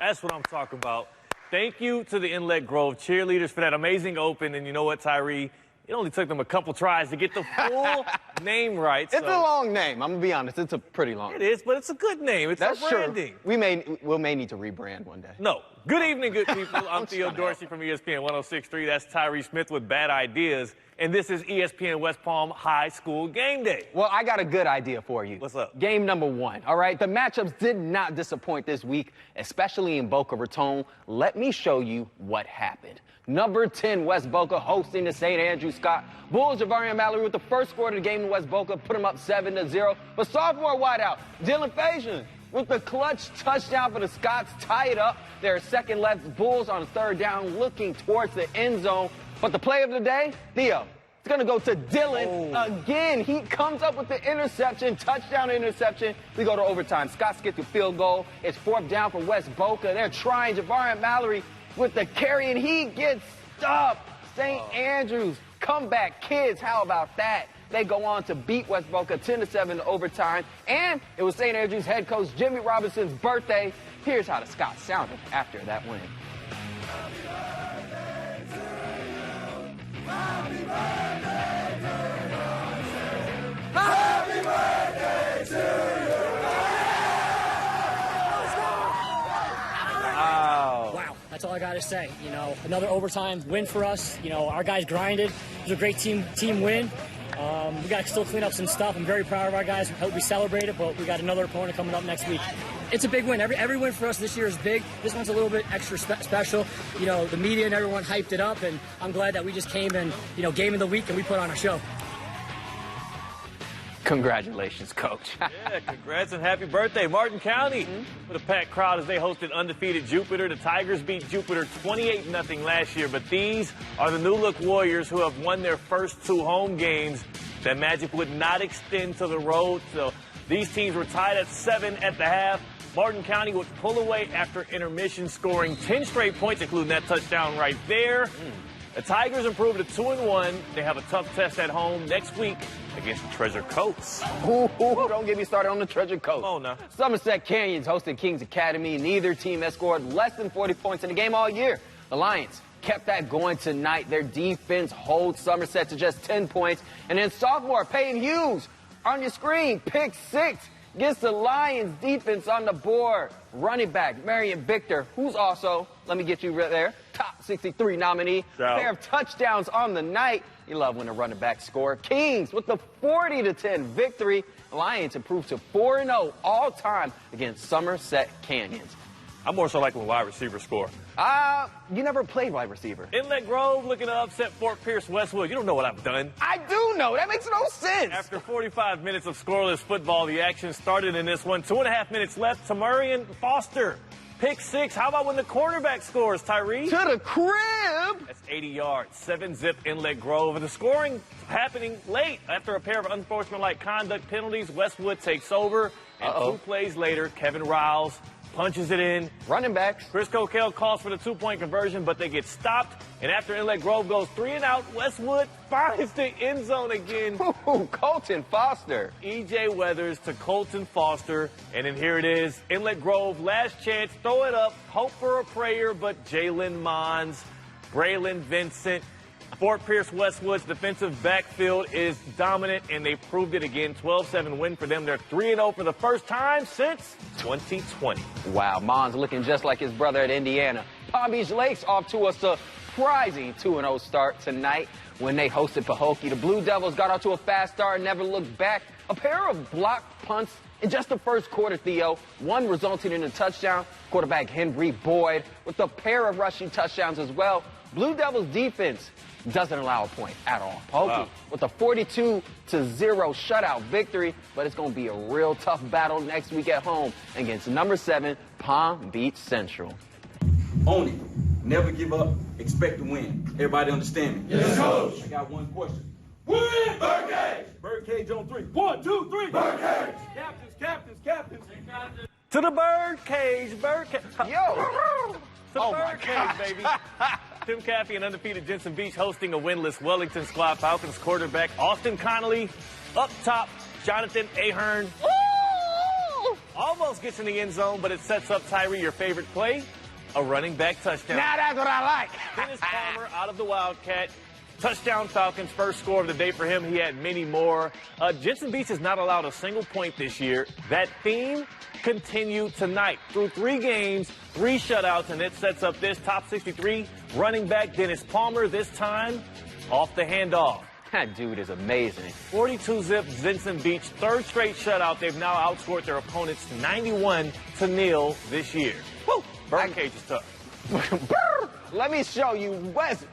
That's what I'm talking about. Thank you to the Inlet Grove cheerleaders for that amazing open. And you know what, Tyree? It only took them a couple tries to get the full name right. It's a long name. I'm going to be honest. It's a pretty long name. It is, but it's a good name. It's That's our branding. True. We may need to rebrand one day. No. Good evening, good people. I'm Theo Dorsey from ESPN 106.3. That's Tyree Smith with Bad Ideas. And this is ESPN West Palm High School Game Day. Well, I got a good idea for you. What's up? Game number 1, all right? The matchups did not disappoint this week, especially in Boca Raton. Let me show you what happened. Number 10, West Boca hosting the St. Andrew Scott Bulls. Javarian Mallory with the first score of the game in West Boca, put them up 7-0. But sophomore wideout, Dylan Faison with the clutch touchdown for the Scots, tie it up. Their second left, Bulls on third down, looking towards the end zone. But the play of the day, Theo, it's going to go to Dylan again. He comes up with the interception, touchdown interception. We go to overtime. Scots get the field goal. It's fourth down for West Boca. They're trying. Javarian Mallory with the carry, and he gets stopped. St. Andrews, comeback kids, how about that? They go on to beat West Boca 10-7 in overtime. And it was St. Andrews head coach Jimmy Robinson's birthday. Here's how the Scots sounded after that win. Happy birthday to you. Happy birthday to you. Wow, that's all I got to say. You know, another overtime win for us. You know, our guys grinded. It was a great team win. We got to still clean up some stuff. I'm very proud of our guys. I hope we celebrate it, but we got another opponent coming up next week. It's a big win. Every win for us this year is big. This one's a little bit extra special. You know, the media and everyone hyped it up, and I'm glad that we just came and, you know, game of the week, and we put on a show. Congratulations, Coach. Yeah, congrats and happy birthday. Martin County with a packed crowd as they hosted undefeated Jupiter. The Tigers beat Jupiter 28-0 last year, but these are the New Look Warriors who have won their first 2 home games. That magic would not extend to the road, so these teams were tied at 7 at the half. Martin County would pull away after intermission, scoring 10 straight points, including that touchdown right there. The Tigers improved to 2-1. They have a tough test at home next week against Treasure Coast. Ooh, don't get me started on the Treasure Coast. Come on now. Somerset Canyons hosted Kings Academy. Neither team has scored less than 40 points in the game all year. The Lions kept that going tonight. Their defense holds Somerset to just 10 points. And then sophomore Peyton Hughes on your screen, pick 6, gets the Lions defense on the board. Running back Marion Victor, who's also, let me get you right there, top 63 nominee. Pair of touchdowns on the night. You love when a running back score. Kings with the 40-10 victory. Lions improved to 4-0 all time against Somerset Canyons. I more so like when wide receivers score. You never played wide receiver. Inlet Grove looking to upset Fort Pierce Westwood. You don't know what I've done. I do know. That makes no sense. After 45 minutes of scoreless football, the action started in this one. 2.5 minutes left. Tamarian Foster, pick 6. How about when the quarterback scores, Tyree? To the crib. That's 80 yards. 7-zip Inlet Grove. And the scoring happening late. After a pair of unsportsmanlike conduct penalties, Westwood takes over. And 2 plays later, Kevin Riles punches it in. Running backs. Chris Coquel calls for the 2-point conversion, but they get stopped. And after Inlet Grove goes 3 and out, Westwood finds the end zone again. Ooh, Colton Foster. E.J. Weathers to Colton Foster. And then here it is. Inlet Grove, last chance, throw it up, hope for a prayer, but Jalen Mons, Braylon Vincent, Fort Pierce Westwood's defensive backfield is dominant, and they proved it again. 12-7 win for them. They're 3-0 for the first time since 2020. Wow, Mons looking just like his brother at Indiana. Palm Beach Lakes off to a surprising 2-0 start tonight when they hosted Pahokee. The Blue Devils got off to a fast start and never looked back. A pair of blocked punts in just the first quarter, Theo. One resulting in a touchdown. Quarterback Henry Boyd with a pair of rushing touchdowns as well. Blue Devils defense doesn't allow a point at all. Pahokee with a 42-0 shutout victory, but it's going to be a real tough battle next week at home against number 7 Palm Beach Central. Own it. Never give up. Expect to win. Everybody understand me? Yes, Coach. I got one question. Win! Birdcage! Birdcage on 3. 1, 2, 3. Birdcage! Captains. To the birdcage, birdcage. Yo! To the birdcage, baby. Tim Caffey and undefeated Jensen Beach hosting a winless Wellington squad. Falcons quarterback Austin Connolly. Up top, Jonathan Ahern. almost gets in the end zone, but it sets up, Tyree, your favorite play, a running back touchdown. Now that's what I like. Dennis Palmer out of the Wildcat. Touchdown Falcons, first score of the day for him. He had many more. Jensen Beach has not allowed a single point this year. That theme continued tonight. Through 3 games, 3 shutouts, and it sets up this top 63 running back, Dennis Palmer, this time off the handoff. That dude is amazing. 42-zip Jensen Beach, 3rd straight shutout. They've now outscored their opponents 91-0 this year. Woo! Birdcage is tough. Let me show you West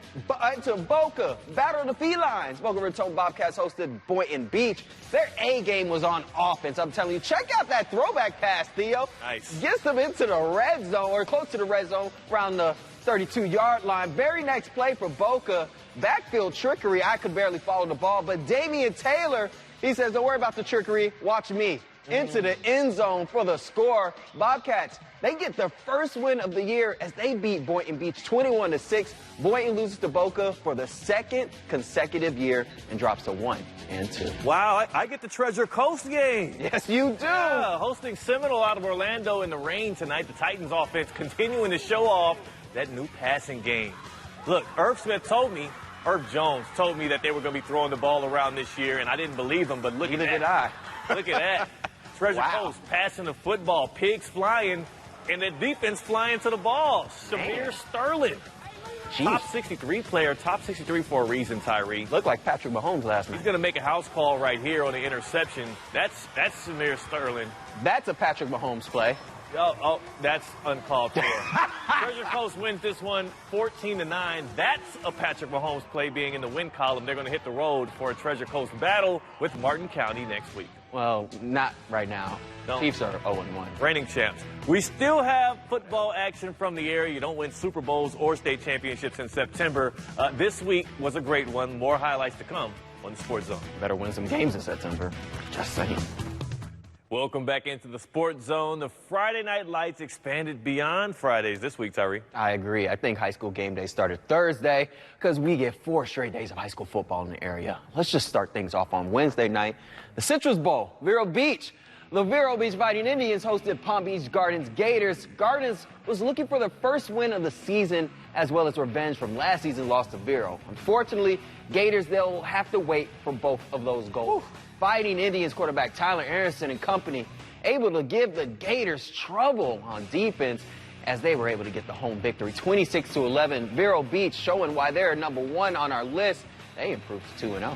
to Boca. Battle of the Felines. Boca Raton Bobcats hosted Boynton Beach. Their A game was on offense. I'm telling you, check out that throwback pass, Theo. Nice. Gets them into the red zone, or close to the red zone, around the 32-yard line. Very next play for Boca. Backfield trickery. I could barely follow the ball, but Damian Taylor, he says, don't worry about the trickery. Watch me. Into the end zone for the score. Bobcats, they get their first win of the year as they beat Boynton Beach 21-6. Boynton loses to Boca for the 2nd consecutive year and drops to 1-2. Wow, I get the Treasure Coast game. Yes, you do. Yeah, hosting Seminole out of Orlando in the rain tonight. The Titans offense continuing to show off that new passing game. Look, Irv Jones told me that they were going to be throwing the ball around this year, and I didn't believe him, but look at that. Neither did I. Look at that. Treasure Wow. Coast passing the football, pigs flying, and the defense flying to the ball. Shamir Sterling. Jeez. Top 63 player, top 63 for a reason, Tyree. Looked like Patrick Mahomes last night. He's going to make a house call right here on the interception. That's Shamir Sterling. That's a Patrick Mahomes play. Oh, that's uncalled for. Treasure Coast wins this one 14-9. That's a Patrick Mahomes play being in the win column. They're going to hit the road for a Treasure Coast battle with Martin County next week. Well, not right now. No. Chiefs are 0-1. Reigning champs. We still have football action from the area. You don't win Super Bowls or state championships in September. This week was a great one. More highlights to come on the Sports Zone. Better win some games in September. Just saying. Welcome back into the Sports Zone. The Friday Night Lights expanded beyond Fridays this week, Tyree. I agree. I think high school game day started Thursday because we get 4 straight days of high school football in the area. Let's just start things off on Wednesday night. The Citrus Bowl, Vero Beach. The Vero Beach Fighting Indians hosted Palm Beach Gardens Gators. Gardens was looking for their first win of the season as well as revenge from last season's loss to Vero. Unfortunately, Gators, they'll have to wait for both of those goals. Fighting Indians quarterback Tyler Aronson and company able to give the Gators trouble on defense as they were able to get the home victory 26-11. Vero Beach showing why they're number 1 on our list. They improved to 2-0.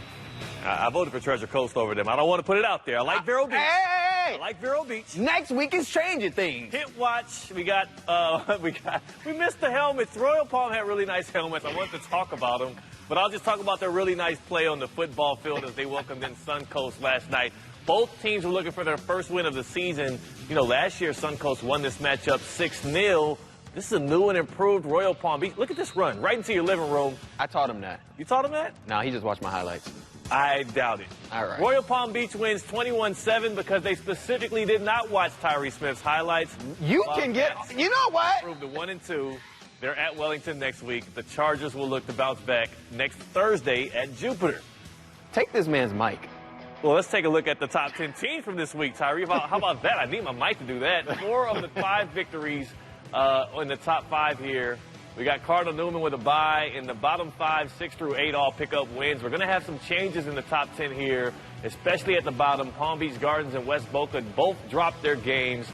I voted for Treasure Coast over them. I don't want to put it out there. I like Vero Beach. Hey! I like Vero Beach. Next week is changing things. Hit watch. We missed the helmets. Royal Palm had really nice helmets. I wanted to talk about them, but I'll just talk about their really nice play on the football field as they welcomed in Suncoast last night. Both teams were looking for their first win of the season. You know, last year Suncoast won this matchup 6-0. This is a new and improved Royal Palm Beach. Look at this run right into your living room. I taught him that. You taught him that? No, he just watched my highlights. I doubt it. All right. Royal Palm Beach wins 21-7 because they specifically did not watch Tyree Smith's highlights. You can get, you know what? Improved to 1-2. They're at Wellington next week. The Chargers will look to bounce back next Thursday at Jupiter. Take this man's mic. Well, let's take a look at the top 10 teams from this week, Tyree. How about that? I need my mic to do that. 4 of the 5 victories in the top 5 here. We got Cardinal Newman with a bye. In the bottom 5, 6 through 8 all pick up wins. We're going to have some changes in the top 10 here, especially at the bottom. Palm Beach Gardens and West Boca both dropped their games.